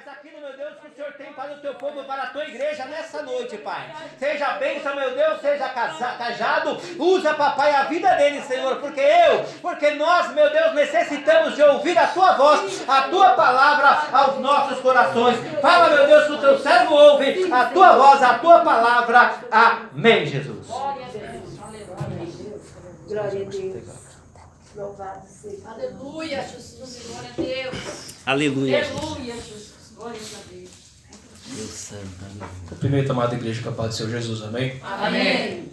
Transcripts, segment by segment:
Mas aquilo, meu Deus, que o Senhor tem para o teu povo, para a tua igreja nessa noite, Pai. Seja a bênção, meu Deus, seja cajado. Usa, papai, a vida dele, Senhor. Porque nós, meu Deus, necessitamos de ouvir a tua voz, a tua palavra aos nossos corações. Fala, meu Deus, que o teu servo ouve a tua voz, a tua palavra. Amém, Jesus. Glória a Deus. Glória a Deus. Louvado seja. Aleluia, Jesus. Glória a Deus. Aleluia. Aleluia, Jesus. Glória a Deus. Deus santo, aleluia. Cumprimento, amada igreja, com a paz do Senhor Jesus, amém? Amém.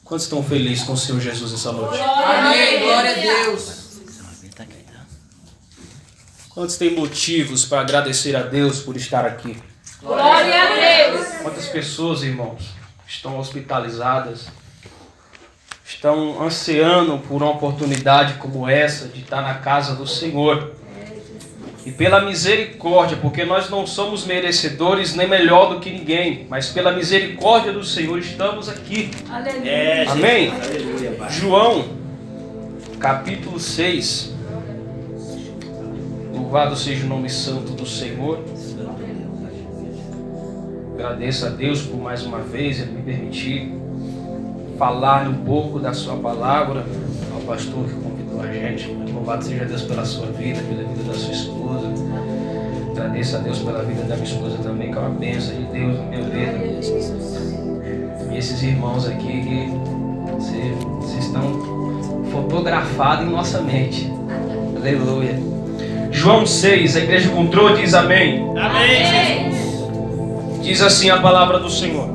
Quantos estão felizes com o Senhor Jesus essa noite? Amém. Glória a Deus. Quantos têm motivos para agradecer a Deus por estar aqui? Glória a Deus. Quantas pessoas, irmãos, estão hospitalizadas, estão ansiando por uma oportunidade como essa de estar na casa do Senhor? E pela misericórdia, porque nós não somos merecedores nem melhor do que ninguém, mas pela misericórdia do Senhor estamos aqui. Aleluia. Amém? Aleluia, Pai. João, capítulo 6. Louvado seja o nome santo do Senhor. Agradeço a Deus por mais uma vez Ele me permitir falar um pouco da sua palavra ao pastor que convidou a gente. Louvado seja Deus pela sua vida, pela vida da sua esposa. Agradeço a Deus pela vida da minha esposa também, que é uma bênção de Deus no meu dedo. E esses irmãos aqui que vocês estão fotografados em nossa mente. Aleluia. João 6, a igreja encontrou, diz amém. Amém, Jesus. Diz assim a palavra do Senhor.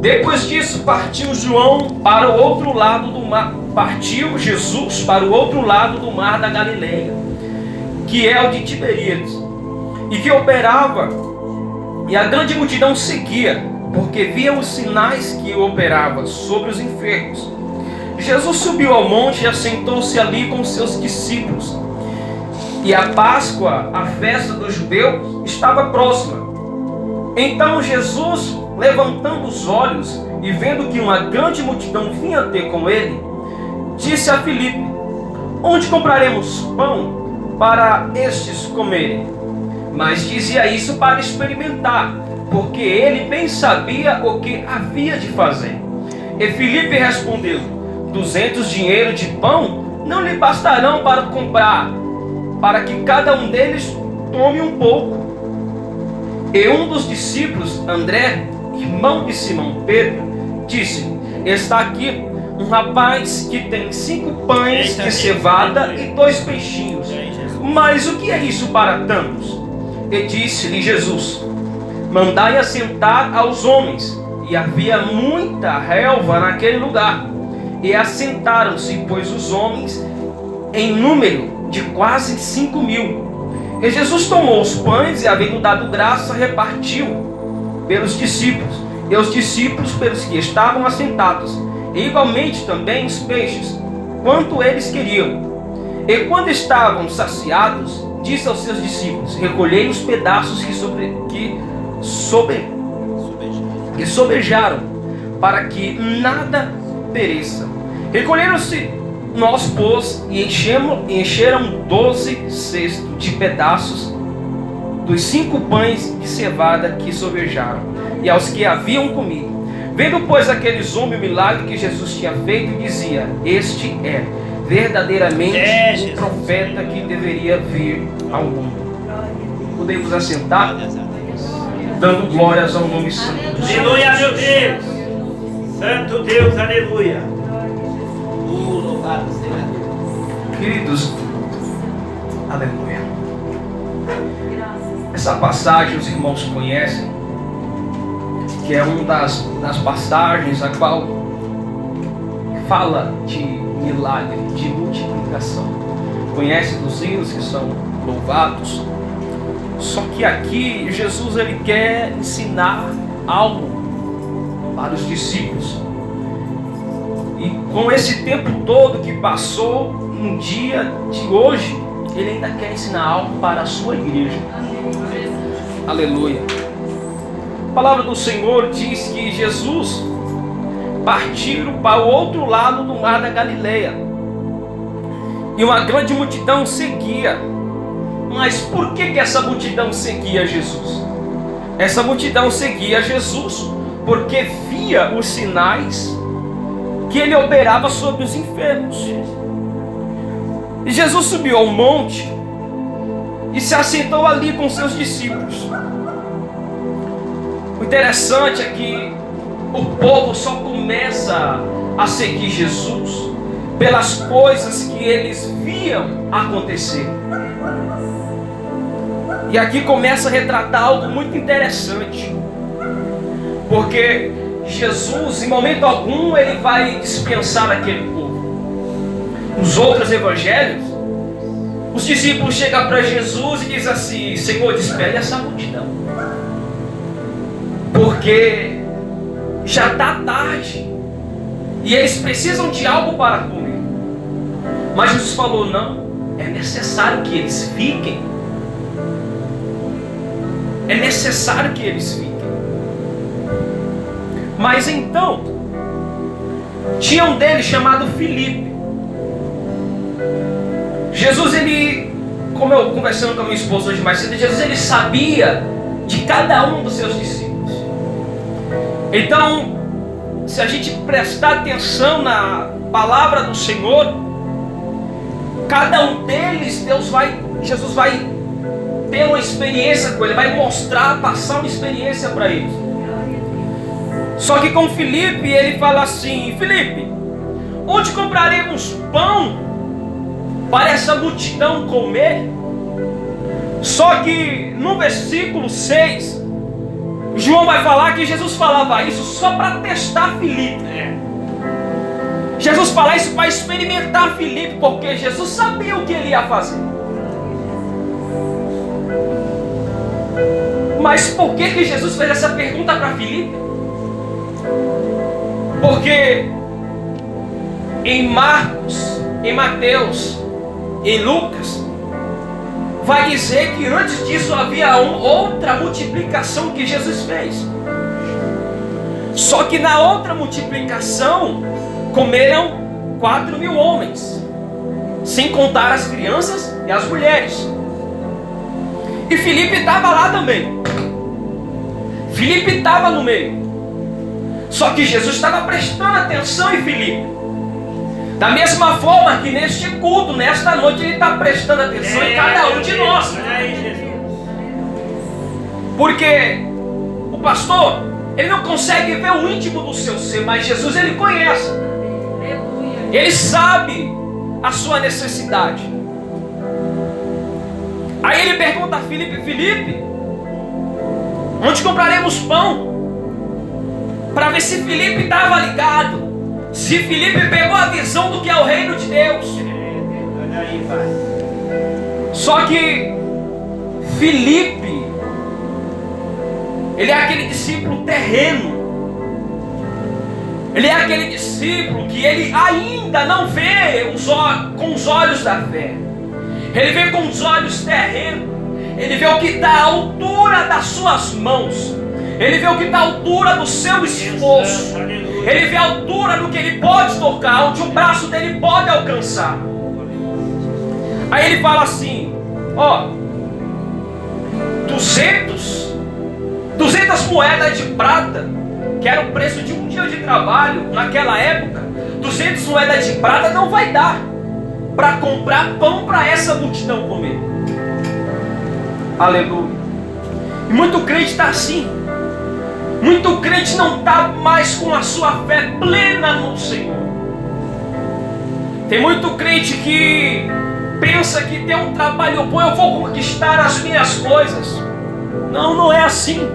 Depois disso partiu João para o outro lado do mar. Partiu Jesus para o outro lado do mar da Galileia, que é o de Tiberíades, e que operava, e a grande multidão seguia, porque via os sinais que operava sobre os enfermos. Jesus subiu ao monte e assentou-se ali com seus discípulos. E a Páscoa, a festa dos judeus, estava próxima. Então Jesus, levantando os olhos e vendo que uma grande multidão vinha ter com ele, disse a Filipe: onde compraremos pão para estes comerem? Mas dizia isso para experimentar, porque ele bem sabia o que havia de fazer. E Filipe respondeu: 200 dinheiros de pão não lhe bastarão para comprar, para que cada um deles tome um pouco. E um dos discípulos, André, irmão de Simão Pedro, disse: está aqui um rapaz que tem 5 pães de cevada e 2 peixinhos. Mas o que é isso para tantos? E disse-lhe Jesus: mandai assentar aos homens. E havia muita relva naquele lugar. E assentaram-se, pois, os homens em número de quase 5.000. E Jesus tomou os pães e, havendo dado graça, repartiu pelos discípulos, e os discípulos pelos que estavam assentados, e igualmente também os peixes, quanto eles queriam. E quando estavam saciados, disse aos seus discípulos: recolhei os pedaços que sobejaram, para que nada pereça. Recolheram-se nós, pois, e encheram 12 cestos de pedaços dos 5 pães de cevada que sobejaram, e aos que haviam comido. Vendo, pois, aqueles homens o milagre que Jesus tinha feito, dizia: este é verdadeiramente o profeta que deveria vir ao mundo. Podemos assentar, dando glórias ao nome santo. Aleluia, meu Deus. Santo Deus, aleluia. Louvado seja Deus. Queridos, aleluia. Essa passagem os irmãos conhecem, que é uma das passagens a qual fala de milagre, de multiplicação. Conhece dos hinos que são louvados. Só que aqui Jesus ele quer ensinar algo para os discípulos. E com esse tempo todo que passou, no dia de hoje, ele ainda quer ensinar algo para a sua igreja. Aleluia. A palavra do Senhor diz que Jesus partiram para o outro lado do mar da Galileia. E uma grande multidão seguia. Mas por que essa multidão seguia Jesus? Essa multidão seguia Jesus porque via os sinais que ele operava sobre os enfermos. E Jesus subiu ao monte e se assentou ali com seus discípulos. O interessante é que o povo só começa a seguir Jesus pelas coisas que eles viam acontecer. E aqui começa a retratar algo muito interessante, porque Jesus, em momento algum, ele vai dispensar aquele povo. Nos outros evangelhos, os discípulos chegam para Jesus e dizem assim: Senhor, despede essa multidão, porque já está tarde e eles precisam de algo para comer. Mas Jesus falou: não, é necessário que eles fiquem. É necessário que eles fiquem. Mas então, tinha um deles chamado Filipe. Jesus, ele, como eu conversando com a minha esposa hoje mais cedo, Jesus, ele sabia de cada um dos seus discípulos. Então, se a gente prestar atenção na palavra do Senhor, cada um deles, Jesus vai ter uma experiência com ele, vai mostrar, passar uma experiência para eles. Só que com Filipe, ele fala assim: Filipe, onde compraremos pão para essa multidão comer? Só que no versículo 6, João vai falar que Jesus falava isso só para testar Filipe. Jesus fala isso para experimentar Filipe, porque Jesus sabia o que ele ia fazer. Mas por que Jesus fez essa pergunta para Filipe? Porque em Marcos, em Mateus, em Lucas, vai dizer que antes disso havia outra multiplicação que Jesus fez. Só que na outra multiplicação comeram 4.000 homens, sem contar as crianças e as mulheres. E Filipe estava lá também. Filipe estava no meio. Só que Jesus estava prestando atenção em Filipe. Da mesma forma que neste culto, nesta noite, ele está prestando atenção em cada um de nós. Porque o pastor, ele não consegue ver o íntimo do seu ser, mas Jesus, ele conhece. Ele sabe a sua necessidade. Aí ele pergunta a Filipe: Filipe, onde compraremos pão? Para ver se Filipe estava ligado, se Filipe pegou a visão do que é o reino de Deus. Só que Filipe, ele é aquele discípulo terreno. Ele é aquele discípulo que ele ainda não vê com os olhos da fé. Ele vê com os olhos terrenos. Ele vê o que está à altura das suas mãos. Ele vê o que está à altura do seu esforço. Ele vê a altura do que ele pode tocar, onde o braço dele pode alcançar. Aí ele fala assim: ó, 200 moedas de prata, que era o preço de um dia de trabalho naquela época. 200 moedas de prata não vai dar para comprar pão para essa multidão comer. Aleluia. E muito crente está assim. Muito crente não está mais com a sua fé plena no Senhor. Tem muito crente que pensa que tem um trabalho bom, eu vou conquistar as minhas coisas. Não, não é assim.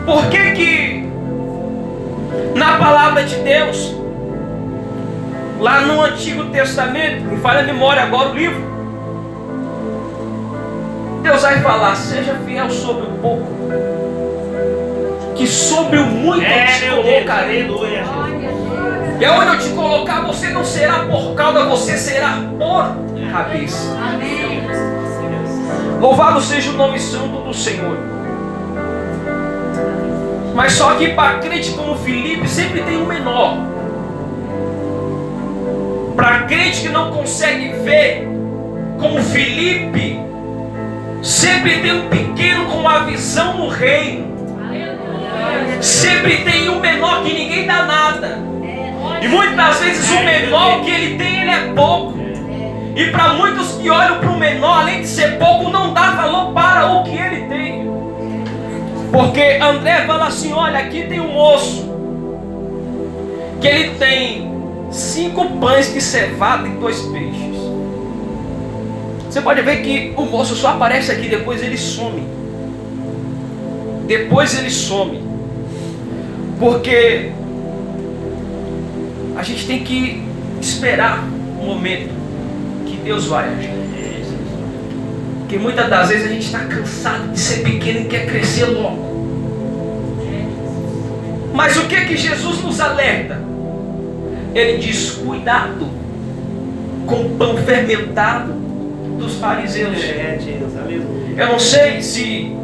Por que na palavra de Deus, lá no Antigo Testamento, me falha a memória agora o livro, Deus vai falar: seja fiel sobre o pouco, que sobre o muito eu te colocarei. E onde eu te colocar, você não será por cauda, você será por cabeça. Amém. Louvado seja o nome santo do Senhor. Mas só que para crente como Filipe sempre tem um menor. Para crente que não consegue ver como Filipe, sempre tem um pequeno com uma visão no reino. Sempre tem um menor que ninguém dá nada. E muitas vezes o menor que ele tem, ele é pouco. E para muitos que olham para o menor, além de ser pouco, não dá valor para o que ele tem. Porque André fala assim: olha, aqui tem um moço que ele tem 5 pães de cevada e 2 peixes. Você pode ver que o moço só aparece aqui, depois ele some. Depois ele some. Porque a gente tem que esperar o momento que Deus vai agir. Porque muitas das vezes a gente está cansado de ser pequeno e quer crescer logo. Mas o que Jesus nos alerta? Ele diz: cuidado com o pão fermentado dos fariseus. Eu não sei se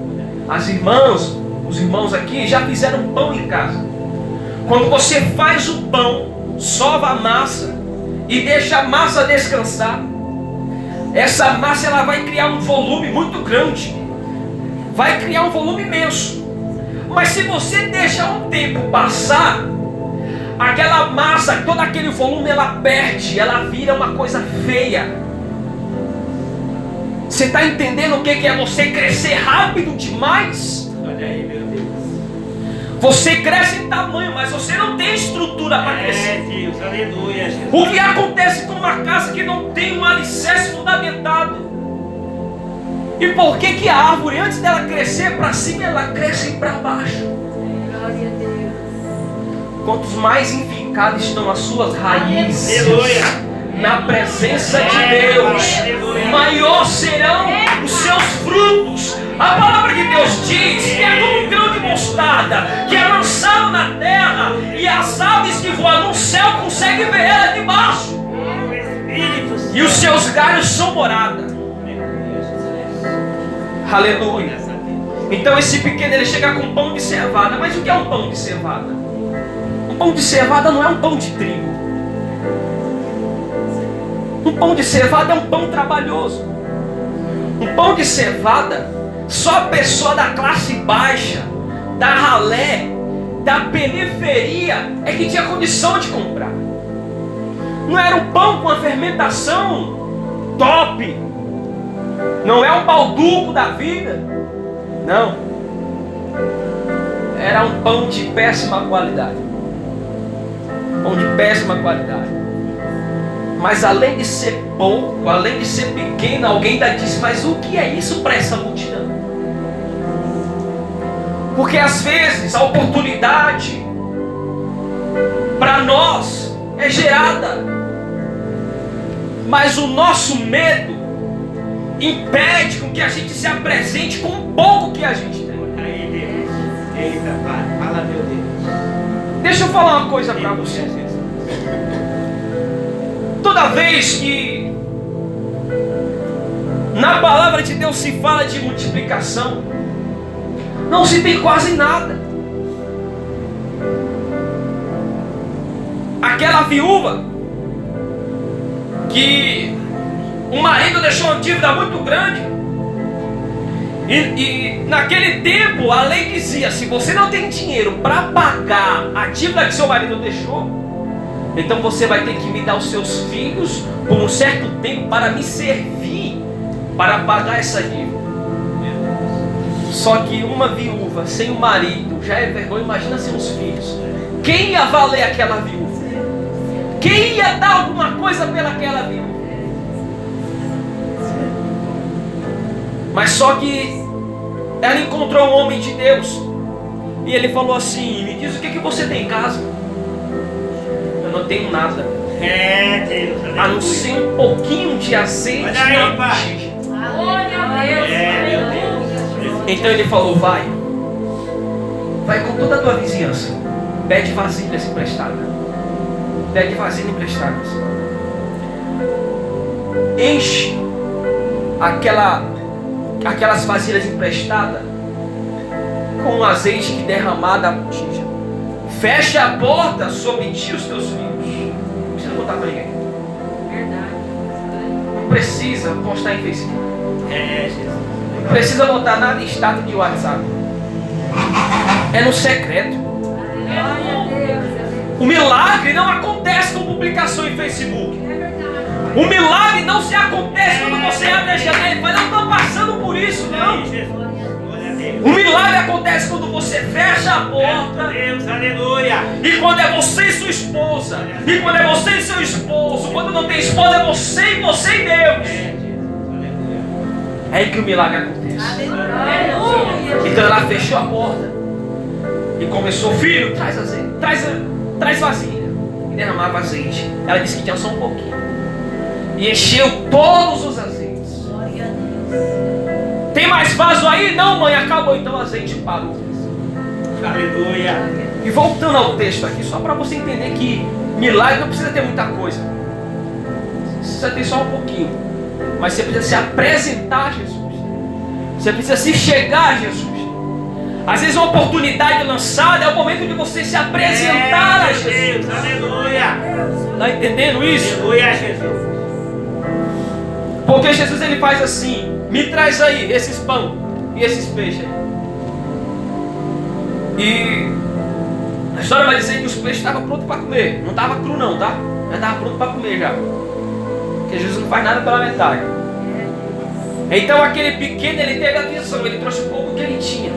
as irmãs, os irmãos aqui já fizeram pão em casa. Quando você faz o pão, sova a massa e deixa a massa descansar, essa massa ela vai criar um volume muito grande, vai criar um volume imenso. Mas se você deixar um tempo passar, aquela massa, todo aquele volume, ela perde, ela vira uma coisa feia. Você está entendendo o que é você crescer rápido demais? Olha aí, meu Deus. Você cresce em tamanho, mas você não tem estrutura para crescer. Deus, aleluia, Jesus. O que acontece com uma casa que não tem um alicerce fundamentado? E por que a árvore, antes dela crescer para cima, ela cresce para baixo? Glória a Deus. Quantos mais enfincadas estão as suas raízes Aleluia. na presença de Deus, maior serão os seus frutos. A palavra de Deus diz que é como um grão de mostarda, que é lançado na terra, e as aves que voam no céu conseguem ver ela de baixo, e os seus galhos são morada. Aleluia. Então esse pequeno, ele chega com pão de cevada. Mas o que é um pão de cevada? Um pão de cevada não é um pão de trigo. Um pão de cevada é um pão trabalhoso. Um pão de cevada, só a pessoa da classe baixa, da ralé, da periferia é que tinha condição de comprar. Não era um pão com a fermentação top. Não é um balduco da vida. Não. Era um pão de péssima qualidade. Pão de péssima qualidade. Mas além de ser pouco, além de ser pequeno, alguém ainda disse: mas o que é isso para essa multidão? Porque às vezes a oportunidade para nós é gerada, mas o nosso medo impede com que a gente se apresente com o pouco que a gente tem. Aí, Deus. Eita, Pai. Fala, meu Deus. Deixa eu falar uma coisa para você. Toda vez que na palavra de Deus se fala de multiplicação, não se tem quase nada. Aquela viúva que o marido deixou uma dívida muito grande, e naquele tempo a lei dizia: se você não tem dinheiro para pagar a dívida que seu marido deixou, então você vai ter que me dar os seus filhos por um certo tempo para me servir, para pagar essa dívida. Só que uma viúva sem o marido já é vergonha, imagina sem os filhos. Quem ia valer aquela viúva? Quem ia dar alguma coisa pelaquela viúva? Mas só que ela encontrou um homem de Deus, e ele falou assim: me diz o que você tem em casa. Eu não tenho nada, Deus. a não ser um pouquinho de azeite. Olha aí, Pai. Glória a Deus. Meu Deus. Então ele falou: vai com toda a tua vizinhança, pede vasilhas emprestadas, pede vasilhas emprestadas, enche aquelas vasilhas emprestadas com o azeite que derramar da botija, fecha a porta sobre ti e os teus filhos. Não precisa contar para ninguém. Verdade. Não precisa postar em Facebook. Jesus. Não precisa botar nada em status de WhatsApp. É no secreto. O milagre não acontece com publicação em Facebook. O milagre não se acontece quando você abre a janela e fala, eu estou passando por isso, não. O milagre acontece quando você fecha a porta. Deus, aleluia. E quando é você e sua esposa. E quando é você e seu esposo. Quando não tem esposa, é você e Deus. É aí que o milagre acontece. Então ela fechou a porta e começou, filho, traz azeite, traz vasilha. E derramava azeite. Ela disse que tinha só um pouquinho. E encheu todos os azeites. Tem mais vaso aí? Não, mãe, acabou. Então o azeite parou. Aleluia. E voltando ao texto aqui, só para você entender que milagre não precisa ter muita coisa. Precisa ter só um pouquinho. Mas você precisa se apresentar a Jesus. Você precisa se chegar a Jesus. Às vezes uma oportunidade lançada é o momento de você se apresentar a Jesus. Deus, aleluia. Está entendendo isso? Aleluia, Jesus. Porque Jesus ele faz assim: me traz aí esses pão e esses peixes aí. E a história vai dizer que os peixes estavam prontos para comer. Não estava cru não, tá? Já estava pronto para comer já. Porque Jesus não faz nada pela metade. Então aquele pequeno ele teve a visão. Ele trouxe o pouco que ele tinha.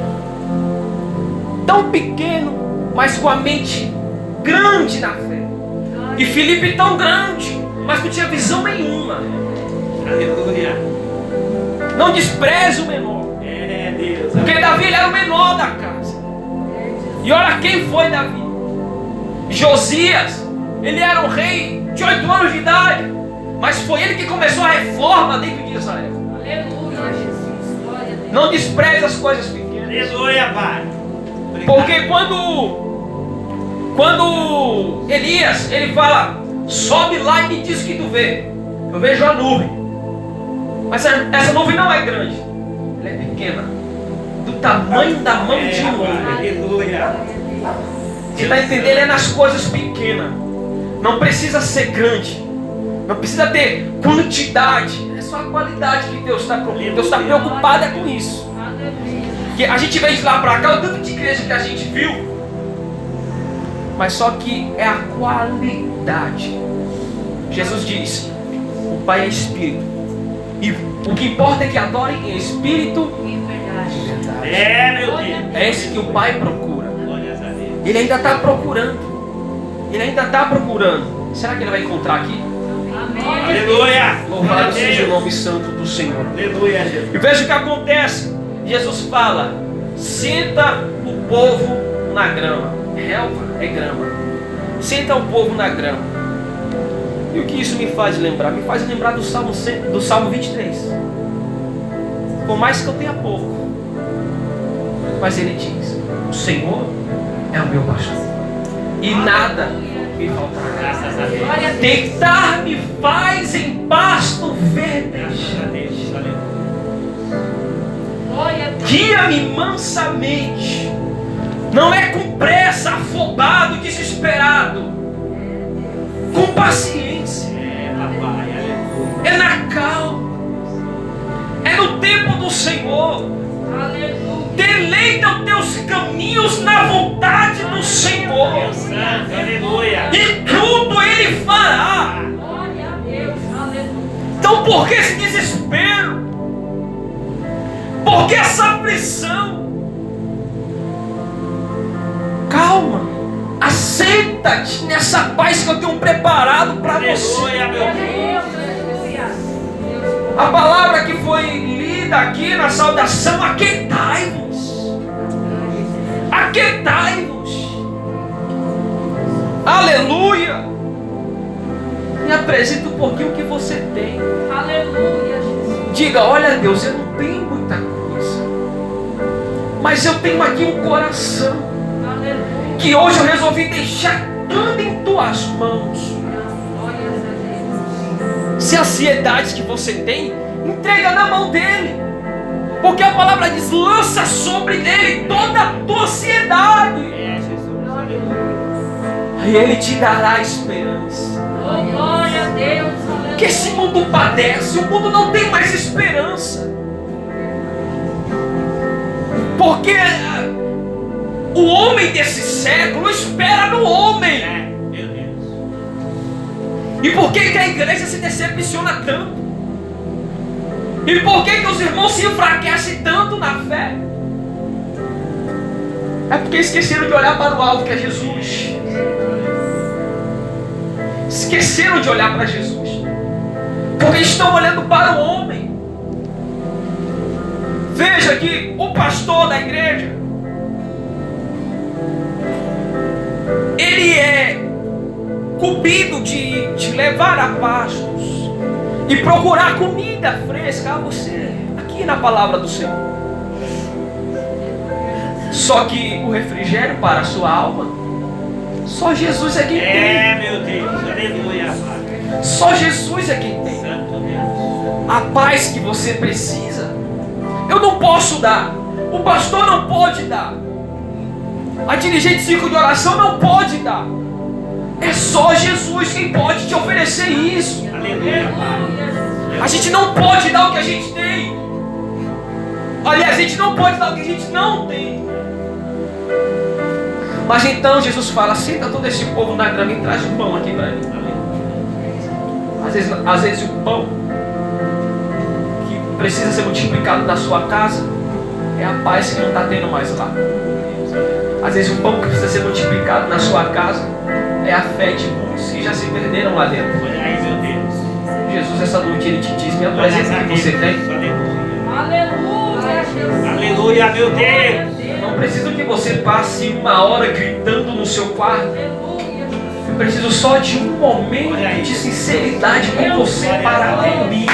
Tão pequeno, mas com a mente grande na fé. E Filipe tão grande, mas não tinha visão nenhuma. Aleluia. Não despreze o menor. Deus. Porque Davi ele era o menor da casa. E olha quem foi Davi. Josias, ele era um rei de 8 anos de idade. Mas foi ele que começou a reforma dentro de Israel. Aleluia, Jesus. Glória a Deus. Não despreze as coisas pequenas. Aleluia, Pai. Obrigado. Porque quando Elias, ele fala, sobe lá e me diz o que tu vê. Eu vejo a nuvem. Mas essa nuvem não é grande. Ela é pequena. Do tamanho da mão de um homem. Aleluia. Você está entendendo? É nas coisas pequenas. Não precisa ser grande. Não precisa ter quantidade. É só a qualidade que Deus está preocupado. Deus está preocupado é com isso. Que a gente veio de lá para cá, o tanto de igreja que a gente viu. Mas só que é a qualidade. Jesus disse, o Pai é Espírito. E o que importa é que adorem em Espírito e em verdade. Meu Deus. É esse que o Pai procura. Glórias a Deus. Ele ainda está procurando. Ele ainda está procurando. Será que ele vai encontrar aqui? Amém. Aleluia. Louvado seja o nome santo do Senhor. Aleluia, Jesus. E veja o que acontece. Jesus fala, senta o povo na grama. Relva é grama. Senta o povo na grama. E o que isso me faz lembrar? Me faz lembrar do Salmo 23. Por mais que eu tenha pouco, mas ele diz, o Senhor é o meu pastor e nada me faltará. Graças a Deus. Deitar-me faz em pasto verde. Graças a Deus. Aleluia. Glória a Deus. Guia-me mansamente. Não é com pressa, afobado, desesperado. Com paciência. Papai, aleluia. É na calma. É no tempo do Senhor. Aleluia. Deleita os teus caminhos na vontade do Senhor. Deus Santo, aleluia. E tudo Ele fará. Glória a Deus. Aleluia. Então por que esse desespero? Por que essa aflição? Calma. Aceita-te nessa paz que eu tenho preparado para você. Aleluia, meu Deus. Aleluia. A palavra que foi lida aqui na saudação, aquietai-vos. Aquietai-vos. Aleluia. Me apresenta um pouquinho o que você tem. Aleluia, Jesus. Diga, olha Deus, eu não tenho muita coisa, mas eu tenho aqui um coração Aleluia. que hoje eu resolvi deixar tudo em tuas mãos. Glórias a Deus. Se a ansiedade que você tem, entrega na mão dele. Porque a palavra diz, lança sobre ele toda a tua ansiedade. Jesus, aleluia. E ele te dará esperança. Oh, glória a Deus. Aleluia. que esse mundo padece, o mundo não tem mais esperança. Porque o homem desse século espera no homem. Meu Deus. E por que a igreja se decepciona tanto? E por que os irmãos se enfraquecem tanto na fé? É porque esqueceram de olhar para o alvo, que é Jesus. Esqueceram de olhar para Jesus. Porque estão olhando para o homem. Veja que o pastor da igreja, ele é cumprido de levar a pastos e procurar comida fresca a você, aqui na palavra do Senhor. Só que o refrigério para a sua alma, só Jesus é quem tem. Meu Deus, aleluia. Só Jesus é quem tem. Santo Deus. A paz que você precisa, eu não posso dar. O pastor não pode dar. A dirigente círculo de oração não pode dar. É só Jesus quem pode te oferecer isso. Aleluia, Pai. A gente não pode dar o que a gente tem. Aliás, a gente não pode dar o que a gente não tem. Mas então Jesus fala: senta todo esse povo na grama e traz o pão aqui para mim. Às vezes o pão que precisa ser multiplicado na sua casa é a paz que não está tendo mais lá. Às vezes o pão que precisa ser multiplicado na sua casa é a fé de muitos que já se perderam lá dentro. Olha aí, meu Deus. Jesus, essa noite, Ele te diz: me apresenta o que você tem. Aleluia, Jesus. Aleluia, meu Deus. Não preciso que você passe uma hora gritando no seu quarto. Eu preciso só de um momento de sinceridade com você para mim.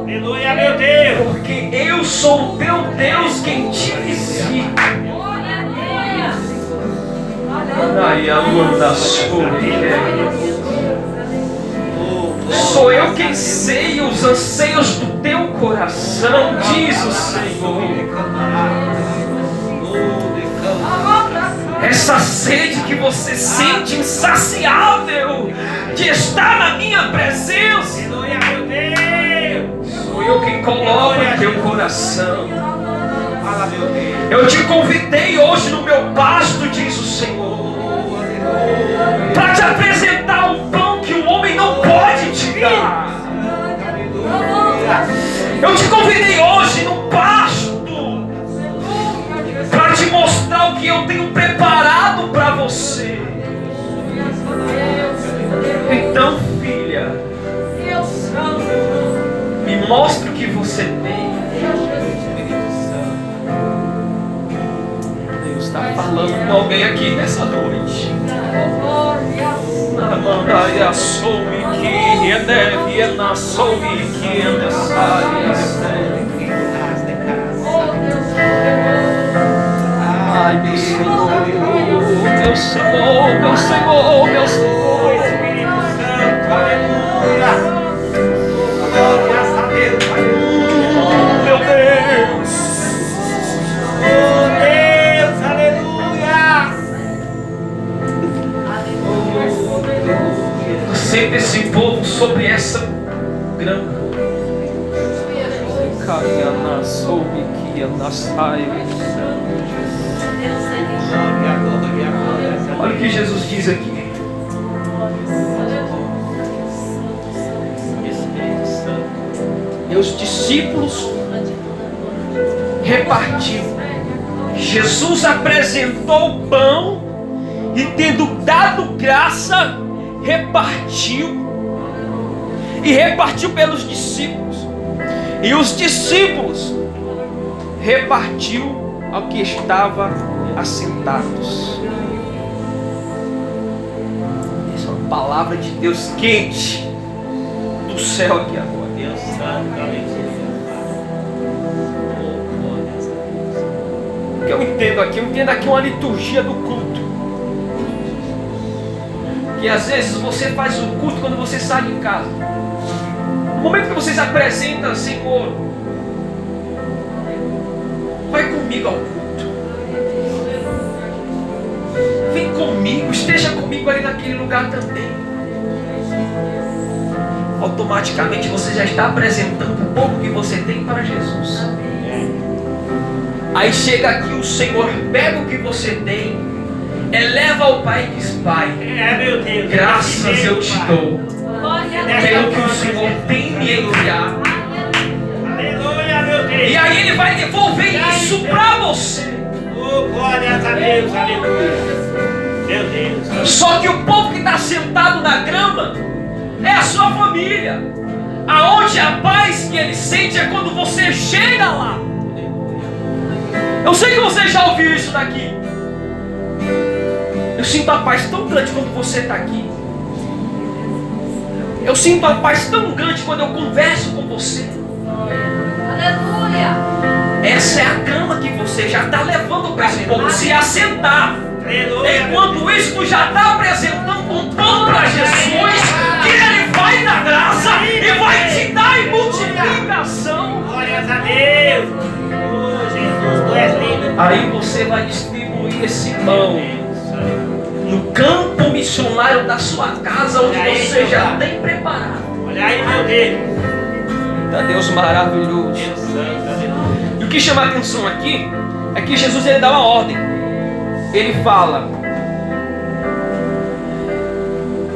Aleluia, meu Deus. Porque eu sou o teu Deus quem te visita. Ai, a lua da sua. Sou eu quem sei os anseios do teu coração, diz o Senhor. Essa sede que você sente insaciável de estar na minha presença. Aleluia, meu Deus. Sou eu quem coloco no teu coração. Fala, meu Deus. Eu te convidei hoje no meu pasto, diz o Senhor, para te apresentar um pão que o homem não pode te dar. Eu te convidei hoje no pasto para te mostrar o que eu tenho preparado para você. Então, filha, me mostre o que você tem. Deus está falando com alguém aqui nessa noite. Ai, meu Senhor, meu Senhor, meu Senhor, meu Senhor. Espírito Santo, aleluia. Glórias a Deus, aleluia. Meu Deus. Oh, Deus, aleluia. Senta esse povo sobre essa grama. Caiana, soube que anda saia. Olha o que Jesus diz aqui. E os discípulos repartiram. Jesus apresentou o pão e, tendo dado graça, repartiu. E repartiu pelos discípulos. E os discípulos repartiu ao que estava assentados. Essa é uma palavra de Deus quente do céu aqui agora. Deus Santo, aleluia. O que eu entendo aqui uma liturgia do culto. Que às vezes você faz o culto quando você sai de casa. No momento que você se apresenta, Senhor, vai comigo ao culto. Vem comigo, esteja comigo ali naquele lugar também. automaticamente você já está apresentando o pouco que você tem para Jesus. Aí chega aqui o Senhor, pega o que você tem, eleva ao Pai e diz: Pai, Meu Deus. graças eu te dou pelo que o Senhor tem me enviado. Aleluia, meu Deus. E aí Ele vai devolver isso para você. Oh, glória a Deus, aleluia. Meu Deus. Só que o povo que está sentado na grama é a sua família. Aonde a paz que ele sente é quando você chega lá. Eu sei que você já ouviu isso daqui. Eu sinto a paz tão grande quando você está aqui. Eu sinto a paz tão grande quando eu converso com você. Aleluia. Essa é a grama que você já está levando para esse povo se assentar. Enquanto isso, tu já está apresentando um pão para Jesus, que Ele vai dar graça e vai te dar em multiplicação. Glória a Deus. Oh, Jesus, tu és lindo. Aí você vai distribuir esse pão no campo missionário da sua casa, onde você já tem preparado. Olha aí, meu Deus. Eita Deus maravilhoso. Deus santo, aleluia. E o que chama a atenção aqui é que Jesus ele dá uma ordem. Ele fala: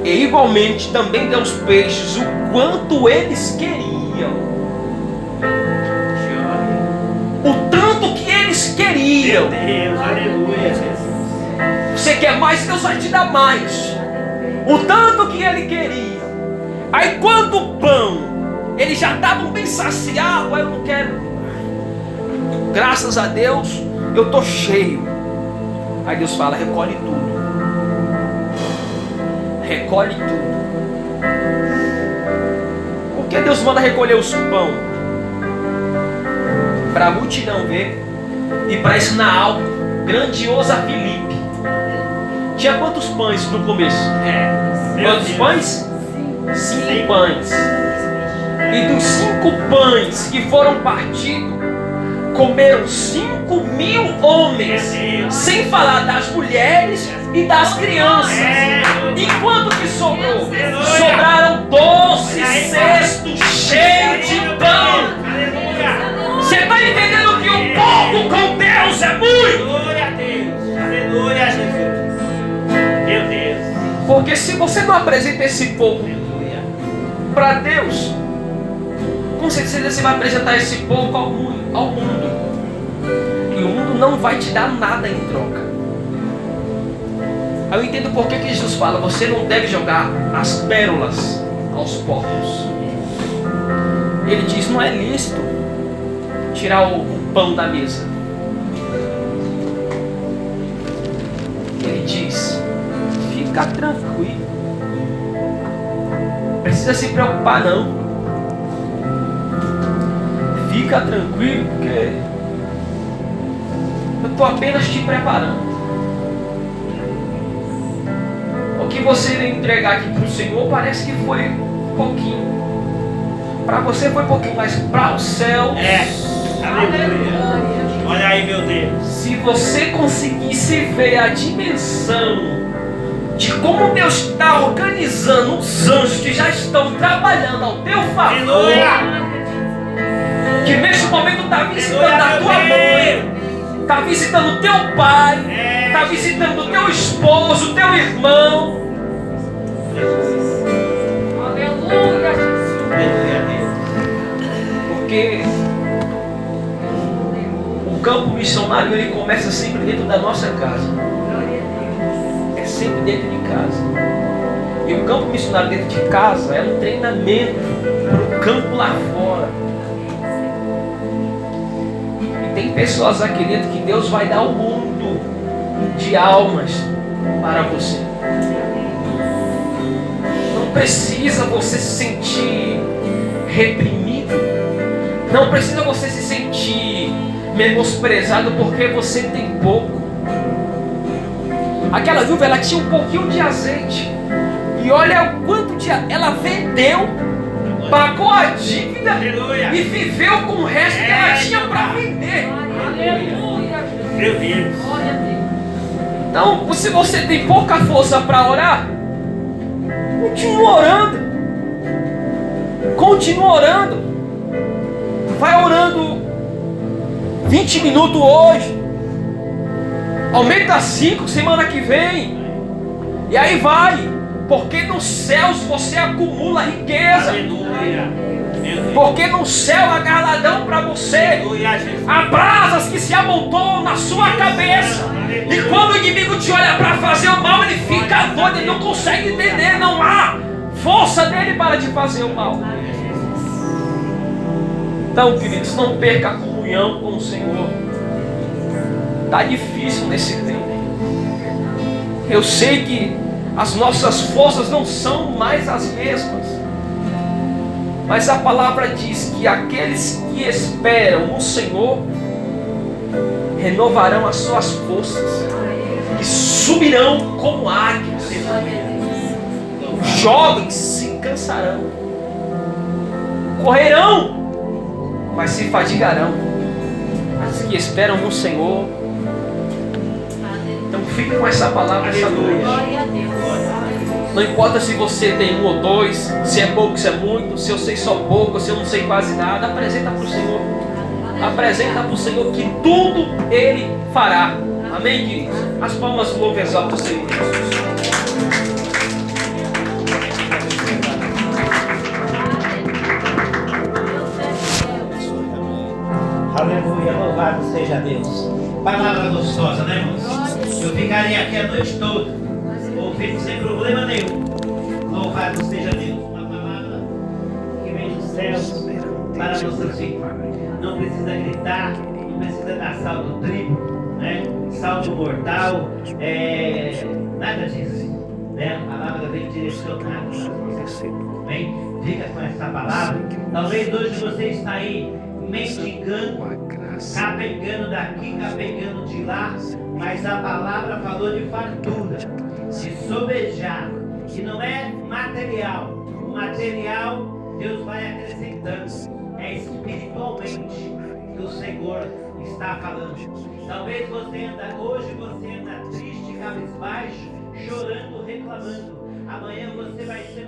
e igualmente também deu os peixes o quanto eles queriam. O tanto que eles queriam. Meu Deus, aleluia, Jesus. Você quer mais, Deus vai te dar mais. O tanto que ele queria. Aí quando o pão, eles já estavam bem saciados. Eu não quero. Graças a Deus, eu estou cheio. Aí Deus fala: recolhe tudo. Recolhe tudo. Por que Deus manda recolher os pão? Para a multidão ver e para ensinar algo grandioso a Filipe. Tinha quantos pães no começo? Quantos pães? 5 pães. E dos 5 pães que foram partidos, comeram 5.000 homens, sem falar das mulheres e das crianças. Enquanto que sobrou? Sobraram 12 cestos cheios de pão. Você está entendendo que o pouco com Deus é muito? Glória a Deus. Aleluia, Jesus. Meu Deus. Porque se você não apresenta esse pouco para Deus, com certeza você vai apresentar esse pouco ao mundo. E o mundo não vai te dar nada em troca. Eu entendo por que Jesus fala: você não deve jogar as pérolas aos porcos. Ele diz: não é lícito tirar o pão da mesa. Ele diz: fica tranquilo, não precisa se preocupar não. Fica tranquilo, porque eu estou apenas te preparando. O que você veio entregar aqui para o Senhor parece que foi pouquinho. Para você foi pouquinho, mas para o céu... Aleluia. Olha aí, meu Deus. Se você conseguisse ver a dimensão de como Deus está organizando os anjos que já estão trabalhando ao teu favor, que neste momento está visitando a tua mãe, está visitando o teu pai, está visitando o teu esposo, o teu irmão. Aleluia, Jesus. Porque o campo missionário ele começa sempre dentro da nossa casa. É sempre dentro de casa. E o campo missionário dentro de casa é um treinamento para o campo lá fora. E tem pessoas aqui dentro que Deus vai dar um mundo de almas para você. Não precisa você se sentir reprimido. Não precisa você se sentir menosprezado porque você tem pouco. Aquela viúva, ela tinha um pouquinho de azeite. E olha o quanto de... Ela vendeu, pagou a dívida e viveu com o resto que ela tinha para vender. Aleluia. Meu Deus. Glória a Deus. Então, se você tem pouca força para orar, continua orando. Continua orando. Vai orando 20 minutos hoje. Aumenta 5 semana que vem. E aí vai. Porque nos céus você acumula riqueza. Porque no céu há galardão para você. Há brasas que se amontoam na sua cabeça. E quando o inimigo te olha para fazer o mal, ele fica doido, ele não consegue entender. Não há força dele para te fazer o mal. Então, queridos, não perca a comunhão com o Senhor. Está difícil nesse tempo. Eu sei que as nossas forças não são mais as mesmas. Mas a palavra diz que aqueles que esperam no Senhor renovarão as suas forças e subirão como águias. Jovens se cansarão, correrão, mas se fadigarão. Mas que esperam no Senhor. Então fique com essa palavra essa noite. Não importa se você tem 1 ou 2, se é pouco, se é muito, se eu sei só pouco, se eu não sei quase nada, apresenta para o Senhor. Apresenta para o Senhor que tudo Ele fará. Amém, queridos? As palmas do louvor exaltam o Senhor Jesus. Aleluia, louvado seja Deus. Palavra gostosa, né, irmãos? Eu ficaria aqui a noite toda, ouvindo sem problema nenhum. Louvado seja Deus. Uma palavra que vem dos céus para nossas vidas. Não precisa gritar, não precisa dar saldo triplo, né? Saldo mortal, nada disso. Né? A palavra vem direcionada para você. Bem, fica com essa palavra. Talvez hoje você está aí mendigando, capengando daqui, capengando de lá, mas a palavra falou de fartura, de sobejar, que não é material. O material Deus vai acrescentando, é espiritualmente que o Senhor está falando. Talvez hoje você anda triste, cabisbaixo, chorando, reclamando. Amanhã você vai ser